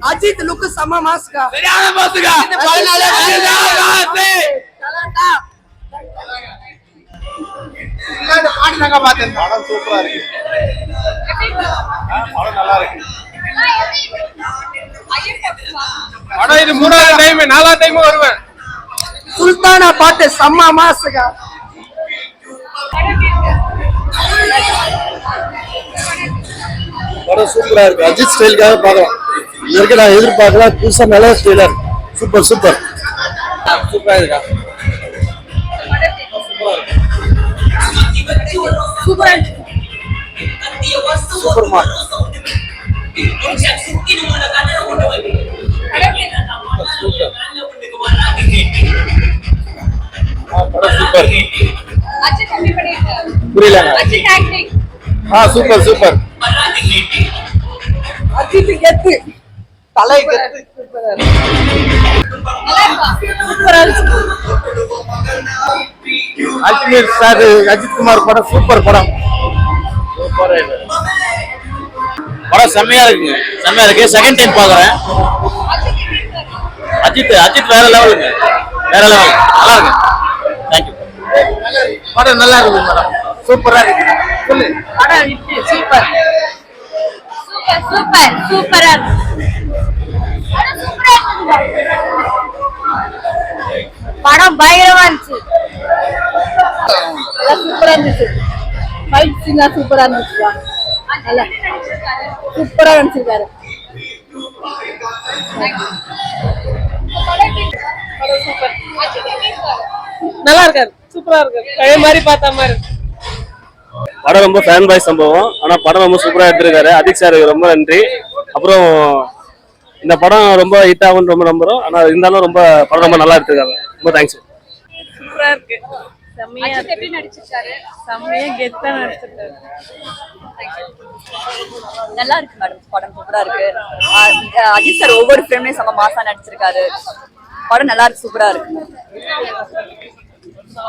Ajith look செம மாஸ்கா. சரியான மாஸ்கா. படம் சூப்பரா இருக்கு. படம் நல்லா இருக்கு. படம் இது 3வது டைம் 4வது டைம் வருவேன். சுல்தானா பாட்டு செம்ம மாஸ்கா. படம் சூப்பரா இருக்கு. அஜித் ஸ்டைலுக்காக பார்க்கலாம். இதுக்கு நான் எதிர்பார்க்கல. புதுசா நல்ல ஸ்டைலா இருக்கு. சூப்பர் சூப்பர் சூப்பரா இருக்கா? சூப்பர் சூப்பர்மா. படம் சூப்பர். புரியல. Super super. அஜித் கெத்து தலை கெத்து. அல்டிமேட் ஸ்டார் அஜித் குமார் படம் சூப்பர் படம். படம் செம்மையா இருக்குங்க. செம்மையா இருக்கு. செகண்ட் டைம் பாக்குறேன். அஜித் வேற லெவலுங்க. வேற லெவல். நல்லா இருக்கு. தேங்க்யூ. படம் நல்லா இருக்கு. மேடம் சூப்பரா இருக்கு. சொல்லு. படம் சூப்பர் சூப்பர் சூப்பரா படம் பயங்கரமா இருந்துச்சு. சூப்பரா இருந்துச்சு. ஃபைட் சீனா சூப்பரா இருந்துச்சு. நல்லா சூப்பரா நடிச்சிருக்காரு. நல்லா இருக்காரு. சூப்பரா இருக்காரு. பழைய மாதிரி பார்த்த மாதிரி. படம் ரொம்ப ஃபேன் பாய் சம்பவம். ஆனா படம் ரொம்ப சூப்பரா எடுத்திருக்காரு. அஜித் சாருக்கு ரொம்ப நன்றி. அப்புறம் இந்த படம் ரொம்ப ஹிட் ஆகும்னு ரொம்ப நம்புறோம். ஆனா இருந்தாலும் ரொம்ப படம் ரொம்ப நல்லா எடுத்திருக்காங்க. ரொம்ப தேங்க்ஸ். சூப்பரா இருக்கு. செம்மையா எப்படி நடிச்சிருக்காரு? செம்மையா கெத்தா நடிச்சிருக்காரு. நல்லா இருக்கு மேடம். படம் சூப்பரா இருக்கு. அஜித் சார் ஒவ்வொரு ஃப்ரேம்லயும் செம்ம மாசா நடிச்சிருக்காரு. படம் நல்லா இருக்கு. சூப்பரா இருக்கு.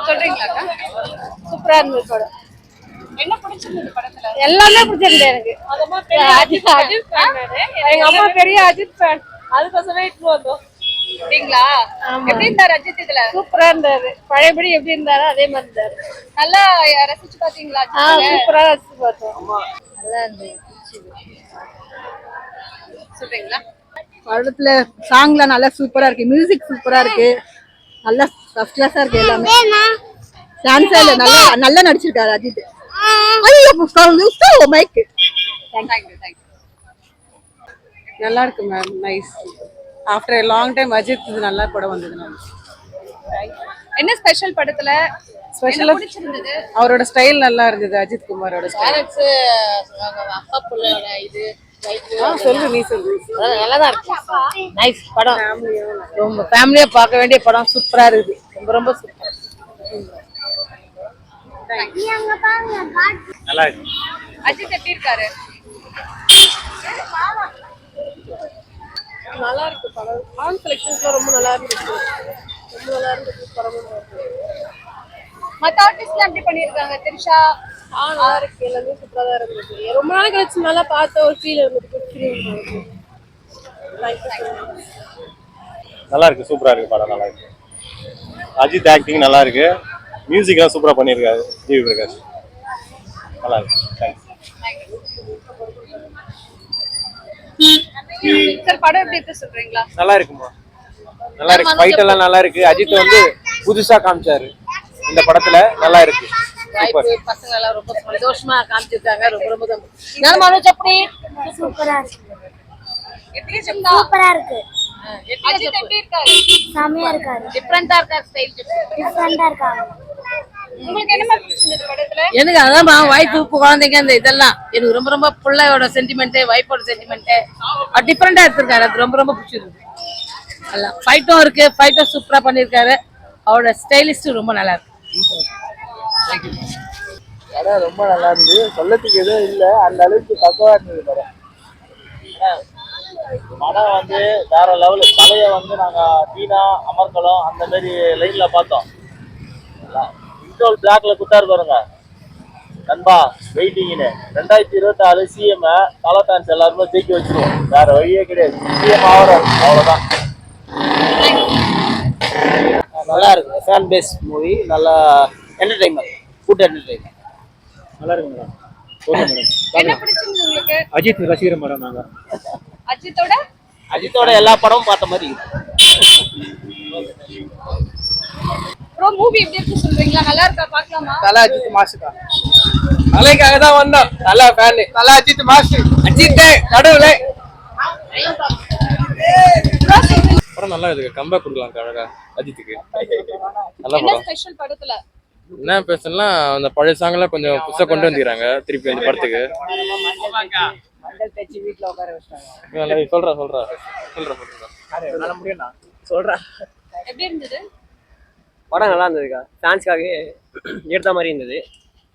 சொல்றீங்களாக்கா? சூப்பரா இருந்தது படம். என்ன பிடிச்சிருந்தது படத்துல? எல்லாமே பிடிச்சிருந்தது எனக்கு. எங்க அம்மா பெரிய அஜித் ஃபேன். அதுக்கோசமே இட்டு வந்தோம். அப்படிங்களா? எப்படி இருந்தாரு அஜித் இதுல? சூப்பரா இருந்தாரு. பழையபடி எப்படி இருந்தாரோ அதே மாதிரி இருந்தாரு. நல்லா ரசிச்சு பாத்தீங்களா? சூப்பரா ரசிச்சு பார்த்தோம். நல்லா இருந்தது. சொல்றீங்களா? படத்துல சாங்லாம் நல்லா சூப்பரா இருக்கு. மியூசிக் சூப்பரா இருக்கு. நல்லா ஃபர்ஸ்ட் கிளாஸா இருக்கு. எல்லாமே டான்ஸ் நல்லா நல்லா நடிச்சிருக்காரு அஜித். ஐயோ மைக். தேங்க்யூ. நல்லா இருக்கு ma'am. Nice. After a long time Ajith இது நல்ல படம் வந்தது. என்ன ஸ்பெஷல் படத்துல? ஸ்பெஷலா பிடிச்சிருந்தது அவரோட ஸ்டைல் நல்லா இருந்தது. அஜித் குமாரோட ஸ்டைல். அப்பா புள்ளையோட இது சொல்லு. நீ சொல்லு. நல்லாதான் இருக்கு. நைஸ் படம். ரொம்ப ஃபேமிலியா பார்க்க வேண்டிய படம். சூப்பரா இருக்குது. ரொம்ப ரொம்ப சூப்பர். நல்லா இருக்கு. அஜித் எப்படி இருக்காரு? நல்லா இருக்கு படம். சாங் செலக்ஷன்ஸ்லாம் ரொம்ப நல்லா இருந்துச்சு. ரொம்ப நல்லா இருந்துச்சு படம். மத்த ஆர்டிஸ்ட்லாம் எப்படி பண்ணிருக்காங்க? திரிஷா நல்லா இருக்கு. எல்லாமே சூப்பரா தான் இருந்துச்சு. ரொம்ப நாள் கழிச்சு நல்லா பார்த்த ஒரு ஃபீல் இருந்துச்சு. நல்லா இருக்கு. சூப்பரா இருக்கு. படம் நல்லா இருக்கு. அஜித் ஆக்டிங் நல்லா இருக்கு. மியூசிக்லாம் சூப்பரா பண்ணியிருக்காரு ஜிவி பிரகாஷ். நல்லா இருக்கு. தேங்க்ஸ். சார் படம் எப்படி இருக்கு சொல்றீங்களா? நல்லா இருக்குமா? நல்லா இருக்கு. ஃபைட் எல்லாம் நல்லா இருக்கு. அஜித் வந்து புதுசா காமிச்சாரு இந்த படத்துல. நல்லா இருக்கு. பசங்க எல்லாம் ரொம்ப சந்தோஷமா காமிச்சிருக்காங்க. ரொம்ப ரொம்ப சூப்பரா இருக்கு. சூப்பரா இருக்கு. அஜித் எப்படி இருக்காரு? செமையா இருக்காரு. டிஃபரண்டா இருக்காரு. ஸ்டைல் டிஃபரண்டா இருக்காரு. உங்களுக்கு என்ன மாதிரி பிடிச்சிருந்தது படத்துல? எனக்கு அதான் வைஃப் குழந்தைங்க அந்த இதெல்லாம் எனக்கு ரொம்ப ரொம்ப பிள்ளையோட சென்டிமெண்ட், வைஃபோட சென்டிமெண்ட் டிஃபரெண்டா எடுத்திருக்காரு. அது ரொம்ப ரொம்ப பிடிச்சிருக்கு. எல்லாம் ஃபைட்டும் இருக்கு. ஃபைட்டும் சூப்பரா பண்ணிருக்காரு. அவரோட ஸ்டைலிஸ்டும் ரொம்ப நல்லா இருக்கு. படம் ரொம்ப நல்லா இருந்தது. சொல்லத்துக்கு எதுவும் இல்லை. அந்த அளவுக்கு பக்கவா இருந்தது படம். படம் வந்து வேற லெவலு. கலையை வந்து நாங்க டீனா அமர்கலம் அந்த மாதிரி லைன்ல பார்த்தோம். இன்டோல் பிளாக்ல குத்தாரு பாருங்க. நண்பா வெயிட்டிங்னு 2024 சிஎம் தலை ஃபேன்ஸ் எல்லாருமே ஜெயிக்க வச்சிருவோம். வேற வழியே கிடையாது. சிஎம் ஆகிறார், அவ்வளவுதான். நல்லா இருக்கு. ஃபேன் பேஸ் மூவி, நல்லா என்டர்டைன்மெண்ட், குட் என்டர்டைன்மெண்ட். நல்லா இருக்கு மேடம். Okay madam. என்ன பிடிச்சிருந்தது உங்களுக்கு? அஜித் ரசிகர் மேடம் நாங்க. அஜித்தோட எல்லா படமும் பார்த்த மாதிரி இருக்கு. ப்ரோ மூவி எப்படி இருக்கு சொல்றீங்களா? நல்லா இருக்கா? பார்க்கலாமா? தலை அஜித் மாசுக்கா. தலைக்காக தான் வந்தோம். நல்லா ஃபேன். தலை அஜித் மாசு. அஜித் நடுவுல. படம் நல்லா இருக்கு. கம்பேக் கொடுக்கலாம் அழகா அஜித்துக்கு. நல்ல என்ன படம். ஸ்பெஷல் படத்துல? என்ன பேசலாம், அந்த பழைய சாங்கெல்லாம் கொஞ்சம் புதுசா கொண்டு வந்துக்கிறாங்க திருப்பி அந்த படத்துக்கு. சொல்றேன். எப்படி இருந்தது? படம் நல்லா இருந்ததுக்கா. ஃபேன்ஸ்க்காக எடுத்த மாதிரி இருந்தது.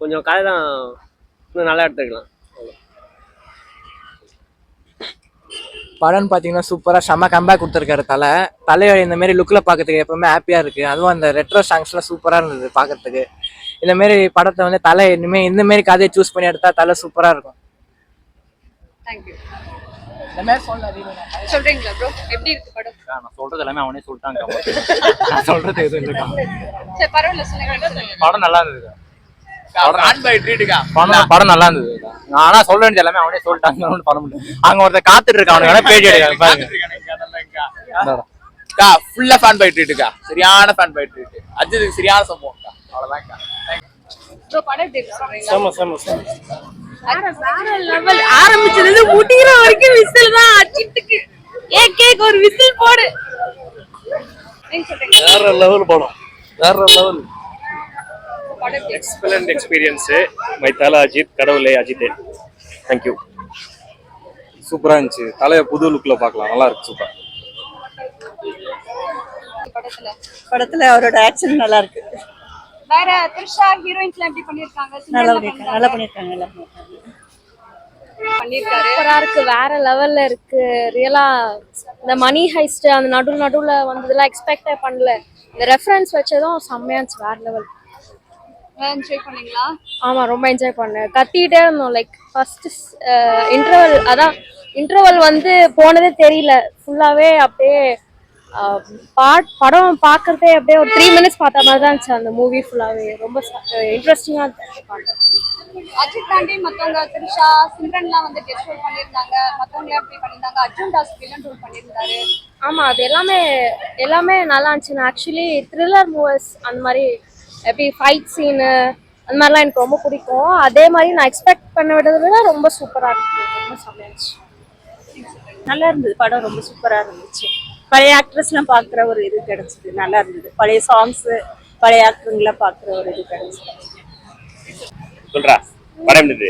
கொஞ்சம் கதை தான் இன்னும் நல்லா எடுத்துக்கலாம். படம்னு பார்த்தீங்கன்னா சூப்பராக செம்ம கம்பேக் கொடுத்துருக்காரு தலையோட இந்த மாதிரி லுக்கில் பார்க்கறதுக்கு எப்பவுமே ஹாப்பியாக இருக்குது. அதுவும் அந்த ரெட்ரோ சாங்ஸ்லாம் சூப்பராக இருந்தது பார்க்கறதுக்கு. இந்தமாரி படத்தை வந்து தலை இனிமேல் இந்தமாரி கதையை சூஸ் பண்ணி எடுத்தா தலை சூப்பராக இருக்கும். தேங்க்யூ. சொல்றீங்களா ப்ரோ? எப்படி இருக்கு படம்? நான் சொல்றது எல்லாமே அவனே சொல்லிட்டாங்க. நான் சொல்றது எதுவும் இல்லைக்கா. சரி பரவாயில்ல, சொல்லுங்க. படம் நல்லா இருந்ததுக்கா. படம் நல்லா இருந்தது. ஆனா சொல்ல வேண்டியது எல்லாமே அவனே சொல்லிட்டாங்க. ஒன்றும் பண்ண முடியும். அங்க ஒருத்தர் காத்துட்டு இருக்கான். அவனுக்கு வேணா பேட்டி எடுக்க பாருங்க. ஃபுல்லா ஃபேன் பை ட்ரீட்டுக்கா. சரியான ஃபேன் பை ட்ரீட். அஜித்துக்கு சரியான சம்பவம்க்கா. அவ்வளவுதான்க்கா. ப்ரோ படம் எப்படி இருக்கு சொல்றீங்களா? வேற லெவல். ஆரம்பிச்சதுல முடிகிற வரைக்கும் விசில் தான் அஜித்துக்கு. கேக் ஒரு விசில் போடு. நீங்க சொல்றீங்க. வேற லெவல் படம். வேற லெவல். படம் எப்படி இருக்கு? Excellent experience. My Thala Ajith, கடவுளே அஜித். தேங்க்யூ. சூப்பரா இருந்துச்சு. தலைய புது லுக்ல பார்க்கலாம். நல்லா இருக்கு. சூப்பர். படத்துல அவரோட ஆக்ஷன் நல்லா இருக்கு. வேற த்ரிஷா ஹீரோயின்ஸ்லாம் எப்படி பண்ணிருக்காங்க? நல்லா பண்ணிருக்காங்க. பண்ணிருக்காரு. சூப்பரா இருக்கு. வேற லெவல்ல இருக்கு. ரியலா இந்த மணி ஹைஸ்ட் அந்த நடுவுல வந்ததெல்லாம் எக்ஸ்பெக்டே பண்ணல. இந்த ரெஃபரன்ஸ் வச்சதும் செம்மையா இருந்துச்சு. வேற லெவல். என்ஜாய் பண்ணீங்களா? ஆமா, ரொம்ப என்ஜாய் பண்ணேன். கத்திட்டே இருந்தோம். லைக் ஃபர்ஸ்ட் இன்டர்வல் வந்து போனதே தெரியல. ஃபுல்லாவே அப்படியே படம் பார்க்கறதே அப்படியே ஒரு 3 minutes பார்த்த மாதிரி தான் இருந்துச்சு. அந்த மூவி ஃபுல்லாவே ரொம்ப இன்ட்ரெஸ்டிங்கா இருந்துச்சு. அஜித் தாண்டி மத்தவங்க த்ரிஷா, சிம்ரன்லாம் வந்து கெஸ்ட் ரோல் பண்ணிருந்தாங்க. மத்தவங்க எப்படி பண்ணிருந்தாங்க? அர்ஜுன் தாஸ் வில்லன் ரோல் பண்ணிருந்தாரு. ஆமா, அது எல்லாமே நல்லா இருந்துச்சு. ஆக்சுவலி த்ரில்லர் மூவிஸ் அந்த மாதிரி எப்படி ஃபைட் சீனு அந்த மாதிரிலாம் எனக்கு ரொம்ப பிடிக்கும். அதே மாதிரி நான் எக்ஸ்பெக்ட் பண்ண விடதை விட ரொம்ப சூப்பராக இருந்துச்சு. ரொம்ப செம்மையா இருந்துச்சு. நல்லா இருந்தது. படம் ரொம்ப சூப்பரா இருந்துச்சு. பழைய ஆக்ட்ரஸ்லாம் பார்க்குற ஒரு இது கிடைச்சது. நல்லா இருந்தது. பழைய சாங்ஸ், பழைய ஆக்டருங்கெல்லாம் பார்க்குற ஒரு இது கிடைச்சது. சொல்றா படம் இருந்தது.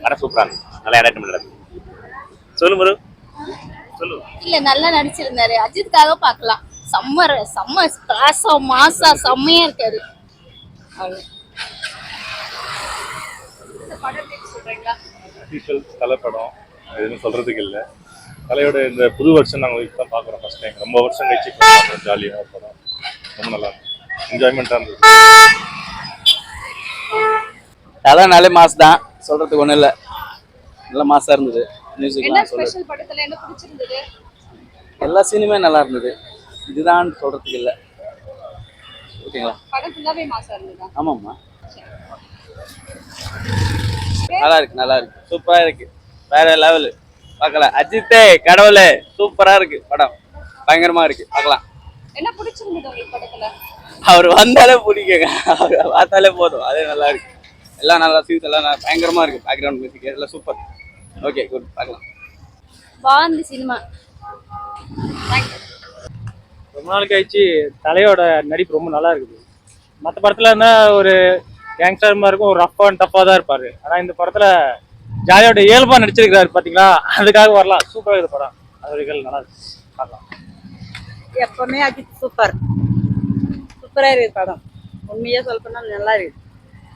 படம் சூப்பரா இருந்தது. நல்லா என்டர்டைன்மெண்ட் இருந்தது. சொல்லு முரு, சொல்லு. இல்ல, நல்லா நடிச்சிருந்தாரு. அஜித்துக்காக பார்க்கலாம். செம்ம ஸ்பிளாஷா மாசா செம்மையா இருக்காரு. தலை படம் எதுவும் சொல்றதுக்கு இல்லை. தலையோட இந்த புது வருஷம் நாங்கள் இப்போ தான் பார்க்குறோம். ஃபர்ஸ்ட் டைம் ரொம்ப வருஷம் கழிச்சு பார்க்குறோம். ஜாலியாக படம் ரொம்ப நல்லா இருந்தது. என்ஜாய்மெண்ட்டாக இருந்தது. தலைனாலே மாஸ் தான், சொல்றதுக்கு ஒன்றும் இல்லை. நல்ல மாசா இருந்தது. என்ன மியூசிக் ஸ்பெஷல் படத்துல என்ன பிடிச்சிருந்தது? எல்லா சீனுமே நல்லா இருந்தது. இதுதான் சொல்றதுக்கு இல்லை. ஓகேங்களா? படம் ஃபுல்லாவே மாசா இருந்ததா? ஆமாம்மா, நல்லா இருக்கு. சூப்பரா இருக்கு. வேற லெவலு. பார்க்கலாம். அஜித்தே கடவுளே சூப்பரா இருக்கு. படம் பயங்கரமா இருக்கு. பார்க்கலாம். என்ன பிடிச்சிருந்தது உங்களுக்கு படத்துல? அவர் வந்தாலே பிடிக்குங்க. அவர் பார்த்தாலே போதும். அதே நல்லா இருக்கு. எல்லாம் நல்லா சீன்ஸ் எல்லாம் பயங்கரமா இருக்கு. பேக்ரவுண்ட் மியூசிக் எல்லாம் சூப்பர். Okay, good. பார்க்கலாம். பாந்தி சினிமா. ரொம்ப நாள் கழிச்சு தலையோட நடிப்பு ரொம்ப நல்லா இருக்குது. மற்ற படத்துல இருந்தா ஒரு கேங்ஸ்டர் மாதிரி இருக்கும், ஒரு ரஃப் அண்ட் டஃபா தான் இருப்பாரு. ஆனா இந்த படத்துல ஜாலியோட இயல்பா நடிச்சிருக்காரு. பாத்தீங்களா, அதுக்காக வரலாம். சூப்பரா இருக்குது படம். அது நல்லா இருக்கு. பார்க்கலாம். எப்பவுமே அஜித் சூப்பரா இருக்கு படம். உண்மையா சொல்ல போனா நல்லா இருக்கு.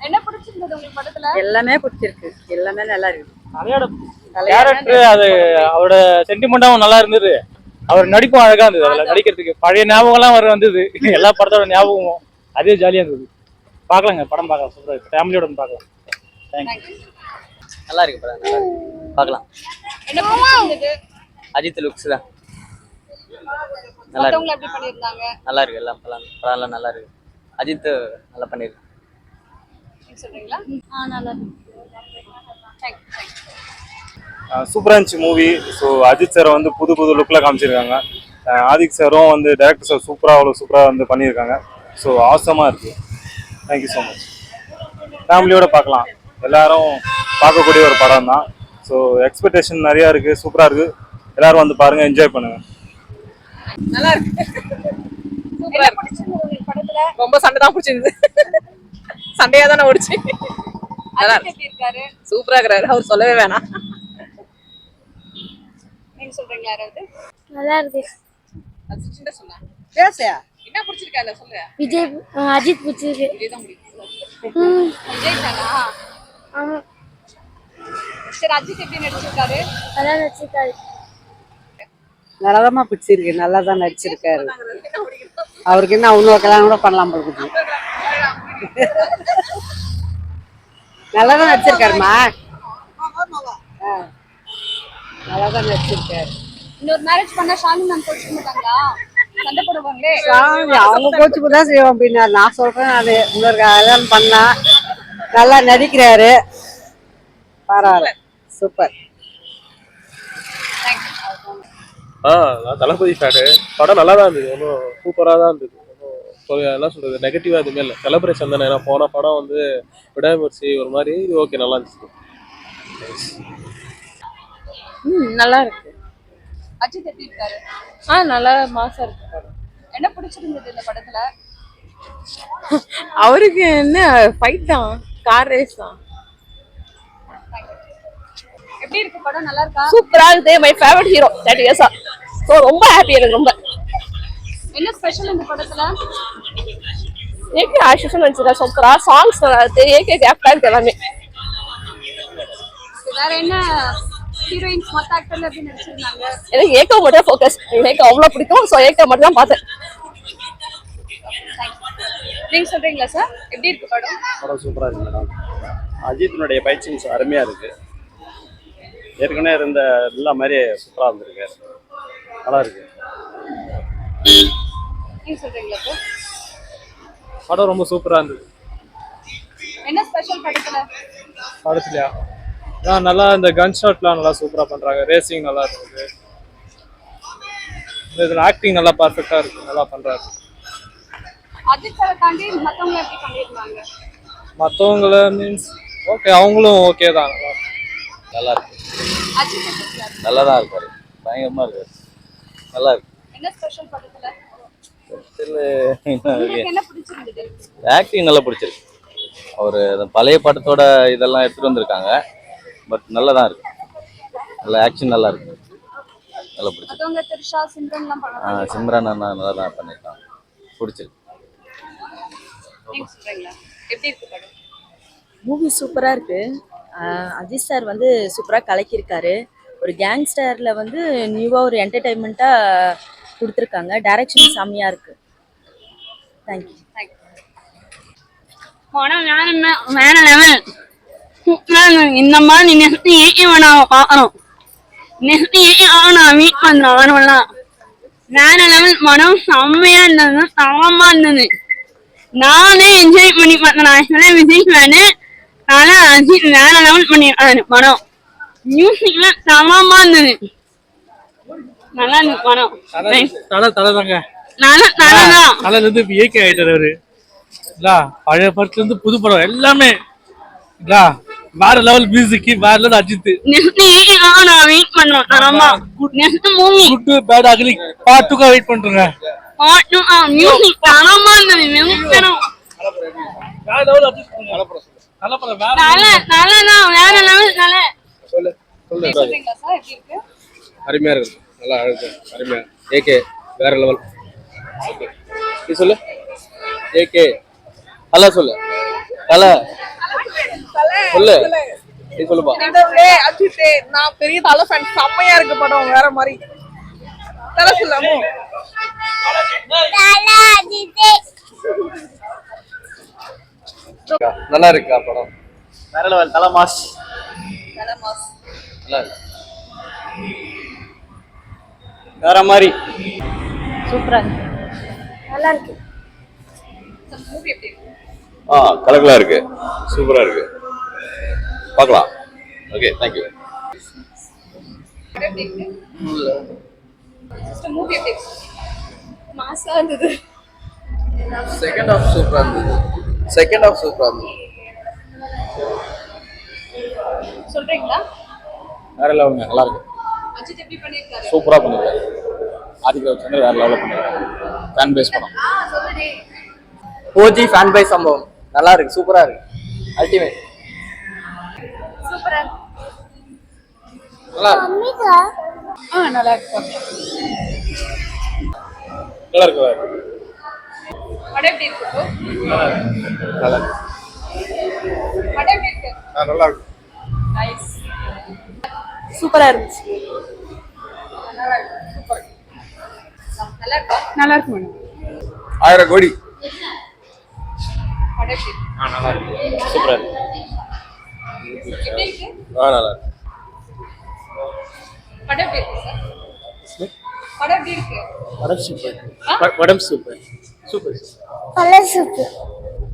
என்ன பிடிச்சிருந்தது உங்களுக்கு படத்துல? எல்லாமே பிடிச்சிருக்கு. எல்லாமே நல்லா இருக்கு. தலையோட கேரக்டர், அது அவரோட சென்டிமெண்டாவும் நல்லா இருந்தது. அவர் நடிப்பும் அழகா இருந்தது. அதுல நடிக்கிறதுக்கு பழைய ஞாபகம் எல்லாம் வந்தது. எல்லா படத்தோட ஞாபகமும் அதே ஜாலியா இருந்தது. பார்க்கலாங்க. படம் பார்க்கலாம். சூப்பரா இருக்கு. ஃபேமிலியோட பார்க்கலாம். நல்லா இருக்கு படம், நல்லா இருக்கு. பார்க்கலாம். என்ன பிடிச்சிருந்தது? அஜித் லுக்ஸ் தான் நல்லா இருக்கு. மத்தவங்க எப்படி பண்ணிருந்தாங்க? நல்லா இருக்கு, எல்லாம் படம் நல்லா இருக்கு. அஜித் நல்லா பண்ணிருக்கு. நீங்க சொல்றீங்களா? நல்லா இருக்கு. சூப்பராக இருந்துச்சு மூவி. ஸோ அஜித் சாரை வந்து புது புது லுக்கில் காமிச்சிருக்காங்க. ஆதிக் சாரும் வந்து டேரக்டர் சார் அவ்வளோ சூப்பராக வந்து பண்ணியிருக்காங்க. ஸோ ஆசமாக இருக்குது. Thank you so much. ஃபேமிலியோடு பார்க்கலாம், எல்லாரும் பார்க்கக்கூடிய ஒரு படம் தான். ஸோ எக்ஸ்பெக்டேஷன் நிறையா இருக்குது, சூப்பராக இருக்குது. எல்லாரும் வந்து பாருங்கள், என்ஜாய் பண்ணுங்கள். நல்லா இருக்கு. என்ன பிடிச்சிருந்தது உங்களுக்கு படத்துல? ரொம்ப சண்டை தான் பிடிச்சிருந்தது. சண்டையா தானே ஓடிச்சு. அஜித் எப்படி இருக்காரு? சூப்பரா இருக்கிறாரு, அவர் சொல்லவே வேணாம். நீங்க சொல்றீங்களா யாராவது? நல்லா இருக்கு. பேசையா என்ன பிடிச்சிருக்கா சொல்லு. விஜய் அஜித் பிடிச்சிருக்கு. விஜய் தானா? ஆமா, சரி, அஜித் எப்படி நடிச்சிருக்காரு? நல்லா நடிச்சிருக்காரு. நல்லாதான் பிடிச்சிருக்கு, நல்லா தான் நடிச்சிருக்காரு. அவருக்கு என்ன இன்னொரு கல்யாணம் கூட பண்ணலாம் போகுது. நல்லா தான் நடிச்சிருக்காருமா, நல்லா தான் நடிச்சிருக்காரு. இன்னொரு மேரேஜ் பண்ணா ஷாலினி மேம் கோச்சிக்க மாட்டாங்களா? சண்டை போடுவாங்களே. அவங்க கோச்சுக்கு தான் செய்வோம். பின்ன நான் சொல்றேன், அது இன்னொரு கல்யாணம் பண்ணா நல்லா நடிக்கிறாரு. பரவாயில்ல, சூப்பர். நான் தளபதி ஃபேனு. படம் நல்லா தான் இருந்தது, ஒன்றும் சூப்பராக தான் இருந்தது. ஒன்றும் என்ன சொல்கிறது, நெகட்டிவாக எதுவுமே இல்லை. செலிப்ரேஷன் தானே. ஏன்னா போன படம் வந்து விடாமுயற்சி ஒரு மாதிரி, இது ஓகே, நல்லா இருந்துச்சு. நல்லா இருக்கு. அஜித் எப்படி இருக்காரு? நல்லா மாசா இருக்கு. என்ன பிடிச்சிருந்தது இந்த படத்துல? அவருக்கு என்ன ஃபைட் தான், கார் ரேஸ் தான். எப்படி இருக்கு படம்? நல்லா இருக்கா? சூப்பரா இருக்கு. மை ஃபேவரட் ஹீரோ 30 இயர்ஸா. ஸோ ரொம்ப ஹாப்பி எனக்கு ரொம்ப. என்ன ஸ்பெஷல் இந்த படத்துல? ஏகே ஆஷிஷன் நடிச்சிருக்கா சூப்பரா. சாங்ஸ் நல்லா இருக்கு. ஏகே கேப்டா இருக்கு எல்லாமே. வேற என்ன ஹீரோயின்ஸ் மத்த ஆக்டர்ல எப்படி நடிச்சிருந்தாங்க? எனக்கு ஏகே மட்டும் ஃபோக்கஸ். எனக்கு அவ்வளவு பிடிக்கும். ஸோ ஏகே மட்டும் தான் பார்த்தேன். நீங்க சொல்றீங்களா சார்? எப்படி இருக்கு படம்? படம் சூப்பராக இருக்கு மேடம். அஜித்தினுடைய ஃபைட் சீன்ஸ் அருமையாக இருக்குது. ஏற்கனவே இருந்த எல்லா மாதிரி சூப்பராக இருந்திருக்கு, நல்லா இருக்கு. நீங்க சொல்றீங்களா சார்? படம் ரொம்ப சூப்பராக இருந்தது. என்ன ஸ்பெஷல் படத்துல? படத்துலையா நல்லா இந்த கன் ஷாட்லாம் நல்லா சூப்பராக பண்ணுறாங்க. ரேசிங் நல்லா இருக்குது. இதில் ஆக்டிங் நல்லா பர்ஃபெக்டாக இருக்குது, நல்லா பண்ணுறாரு. அஜித் சாரை தாண்டி மத்தவங்க எப்படி பண்ணிருந்தாங்க? மற்றவங்கள மீன்ஸ் ஓகே, அவங்களும் ஓகே தான், நல்லா இருக்கு. அஜித் எப்படி இருக்காரு? நல்லா தான் இருக்காரு, பயங்கரமாக இருக்காரு, நல்லா இருக்கு. என்ன ஸ்பெஷல் படத்துல? என்ன உங்களுக்கு என்ன பிடிச்சிருந்தது? ஆக்டிங் நல்லா பிடிச்சிருக்கு. அவர் பழைய படத்தோட இதெல்லாம் எடுத்துகிட்டு வந்திருக்காங்க. பட் நல்லா தான் இருக்கு, நல்ல ஆக்ஷன் நல்லா இருக்கு, நல்லா பிடிச்சிருக்கு. மத்தவங்க திரிஷா, சிம்ரன்லாம் பண்ணாங்க. சிம்ரன் அண்ணா நல்லா தான் பண்ணியிருக்காங்க, பிடிச்சிருக்கு. நீங்க சொல்றீங்களா? எப்படி இருக்கு படம்? மூவி சூப்பராக இருக்கு. அஜித் சார் வந்து சூப்பராக கலக்கியிருக்காரு. ஒரு கேங்ஸ்டரில் வந்து நியூவாக ஒரு என்டர்டைன்மெண்ட்டாக கொடுத்துருக்காங்க. டைரக்ஷன் செம்மையாக இருக்கு. தேங்க்யூ. படம் வேற லெவல். இந்த மாதிரி நெக்ஸ்ட் ஏகே வேணாம் பார்க்கணும். நெக்ஸ்ட் ஏகே நான் வெயிட் பண்றேன். வரவெல்லாம் வேற லெவல். படம் செம்மையா இருந்தது, தரமா இருந்தது. நானே என்ஜாய் பண்ணி பார்த்தேன். நான் ஆக்சுவலா விஜய் ஃபேனு. ஆனா அஜித் வேற லெவல் பண்ணிருக்காரு படம். மியூசிக்ல தரமா இருந்தது, நல்லா இருந்தது படம். தலைதாங்க நல்லா இருந்து இப்போ ஏகே ஆயிட்டாரு அவரு. பழைய படத்துல இருந்து புது படம் எல்லாமே வேற லெவல். மியூசிக் வேற லெவல். அஜித் நான் வெயிட் பண்றேன். தரமா next movie good bad ugly part 2 wait பண்றேங்க. மியூசிக் தரமா இருந்தது. மியூசிக் தரம் வேற லெவல். அஜித் நல்ல படம், வேற வேற லெவல். நல்ல சொல்லு நீங்க சொல்றீங்களா சார்? எப்படி இருக்கு? அருமையா இருக்கு, நல்லா இருக்கு, அருமையா. ஏகே வேற லெவல். ஓகே, நீ சொல்லு. ஏகே நல்லா சொல்லு, தலை சொல்லு, நீ சொல்லுப்பா. அஜித், நான் பெரிய தலை ஃபேன். செம்மையா இருக்கு படம், வேற மாதிரி. தலை சொல்லாமோ? நல்லா இருக்கா படம்? வேற லெவல் தலை மாஸ். நல்ல மாஸ். நல்லா இருக்கு. வேற மாதிரி. சூப்பரா இருக்கு. நல்லா இருக்கு. மூவி எப்படி இருக்கு? கலக்கலா இருக்கு, சூப்பரா இருக்கு, பார்க்கலாம். Okay, thank you. படம் எப்படி இருக்கு? சிஸ்டர் மூவி எப்படி இருக்கு? மாசா இருந்தது. செகண்ட் ஹாஃப் சூப்பரா இருந்தது. சொல்றீங்களா? வேற லெவலுங்க, நல்லா இருக்கு. அஜித் எப்படி பண்ணிருக்காரு? சூப்பரா பண்ணிருக்காரு. ஆதிக் ரவிச்சந்தர் வேற லெவலில் பண்ணிருக்காரு. ஃபேன் பேஸ் படம். சொல்லுடே. ஓஜி ஃபேன் பை சம்பவம் நல்லா இருக்கு, சூப்பரா இருக்கு, அல்டிமேட். சூப்பரா. நல்லா இருக்கு. நல்லா இருக்கு. நல்லா இருக்கு. படம் எப்படி இருக்கு? நல்லா இருக்கு. படம் எப்படி இருக்கு? நல்லா இருக்கு. நைஸ். சூப்பரா இருந்துச்சு. நல்லா இருக்கு. சூப்பர். நல்லா இருக்கா? நல்லா இருக்கு மேடம். 1000 கோடி. படம் எப்படி இருக்கு? நல்லா இருக்கு. சூப்பரா இருக்கு. எப்படி இருக்கு? நல்லா இருக்கு. படம் எப்படி இருக்கு சார்? படம் எப்படி இருக்கு? படம் சூப்பர். படம் சூப்பர். சூப்பர். நல்லா சூப்பர்.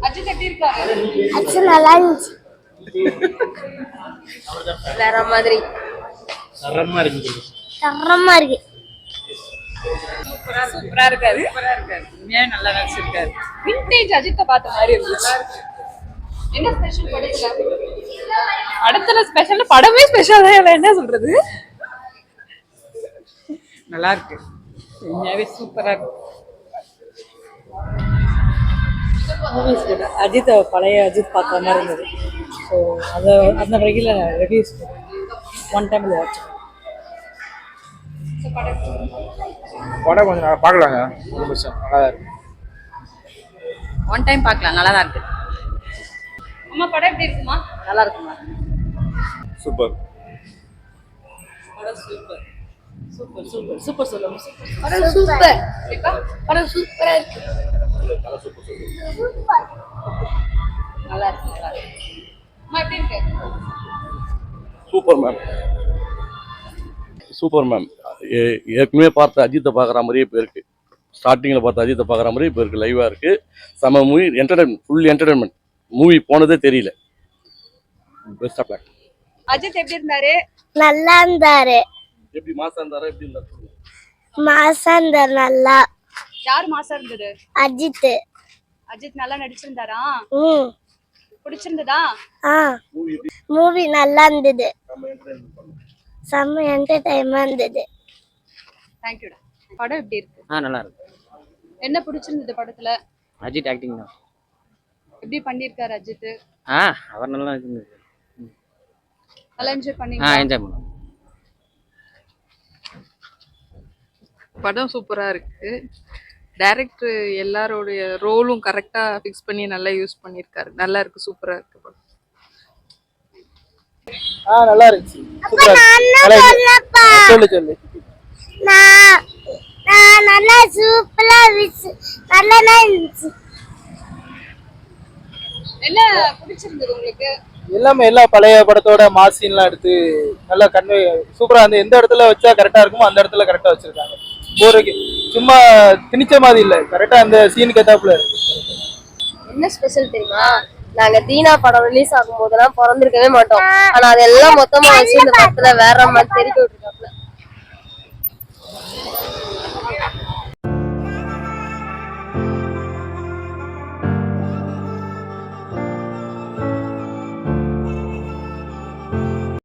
அஜித் எப்படி இருக்காரு? அது நல்லா இருந்துச்சு. வேற மாதிரி. தரமா இருக்கு. தரமா இருக்கு. சூப்பரா இருக்காரு. உண்மையா நல்லா நடிச்சிருக்காரு. விண்டேஜ் அஜித்தை பார்த்த மாதிரி இருந்துச்சு. என்ன ஸ்பெஷல் படத்துல? படத்துல ஸ்பெஷல் படமே ஸ்பெஷல் தான், என்ன சொல்றது? நல்லா இருக்கு. உண்மையாவே சூப்பரா இருக்கு. மூவிஸ் அஜித் பழைய அஜித் பார்க்குற மாதிரி இருந்தது. ஸோ அதை அந்த வகையில் ரிவ்யூஸ் ஒன் டைமில் வாட்ச். படம் கொஞ்சம் நல்லா பார்க்கலாங்க. ஒரு நிமிஷம் நல்லா இருக்கு. ஒன் டைம் பார்க்கலாம், நல்லா தான் இருக்கு. அம்மா படம் எப்படி இருக்குமா? நல்லா இருக்குமா? சூப்பர். படம் சூப்பர் சூப்பர் சூப்பர் சூப்பர் சொல்லுங்க. படம் சூப்பர். ஏக்கா படம் சூப்பரா இருக்கு. நல்லா இருக்கு நல்லா இருக்கு. அம்மா எப்படி இருக்கு? Super ma'am. Super ma'am. ஏற்கனவே பார்த்த அஜித்தை பார்க்குற மாதிரியே இப்போ இருக்குது. ஸ்டார்டிங்கில் பார்த்த அஜித்தை பார்க்குற மாதிரியே இப்போ இருக்குது. லைவாக இருக்குது. செம்ம movie. Entertainment, full entertainment. Movie போனதே தெரியல. Best of luck. அஜித் எப்படி இருந்தாரு? நல்லா இருந்தாரு. எப்படி மாசா இருந்தாரா, எப்படி இருந்தாரு? மாசா இருந்தாரு நல்லா. யார் மாசா இருந்தது? அஜித். அஜித் நல்லா நடிச்சிருந்தாரா? பிடிச்சிருந்ததா? மூவி நல்லா இருந்தது. செம்ம என்டர்டைன்மெண்ட் இருந்தது. தேங்க்யூடா. படம் எப்படி இருக்கு? நல்லா இருக்கு. என்ன பிடிச்சிருந்தது படத்துல? அஜித் ஆக்டிங் தான். எப்படி பண்ணிருக்காரு அஜித்? அவர் நல்லா இருந்தது. நல்லா என்ஜாய் பண்ணீங்களா? என்ஜாய் பண்ணோம். படம் சூப்பரா இருக்கு. டைரக்டர் எல்லாரோடைய ரோலும் கரெக்டா ஃபிக்ஸ் பண்ணி நல்லா யூஸ் பண்ணிருக்காரு. நல்லா இருக்கு, சூப்பரா இருக்கு படம். நல்லா இருந்துச்சு. சொல்லு. நான் நல்லா சூப்பரா இருந்துச்சு. நல்லா இருந்துச்சு. என்ன பிடிச்சிருந்தது உங்களுக்கு? எல்லாமே எல்லா பழைய படத்தோட மாசின்லாம் எடுத்து நல்லா கன்வே சூப்பரா அந்த எந்த இடத்துல வச்சா கரெக்டா இருக்குமோ அந்த இடத்துல கரெக்டா வச்சிருக்காங்க. போறதுக்கு சும்மா திணிச்ச மாதிரி இல்ல, கரெக்டா அந்த சீனுக்கு ஏத்தாப்புல இருக்கு. என்ன ஸ்பெஷல் தெரியுமா? நாங்க தீனா படம் ரிலீஸ் ஆகும் போதெல்லாம் பிறந்திருக்கவே மாட்டோம். ஆனா அதெல்லாம் மொத்தமா வச்சு இந்த படத்துல வேற மாதிரி தெரிவிக்க விட்டுருக்காப்ல.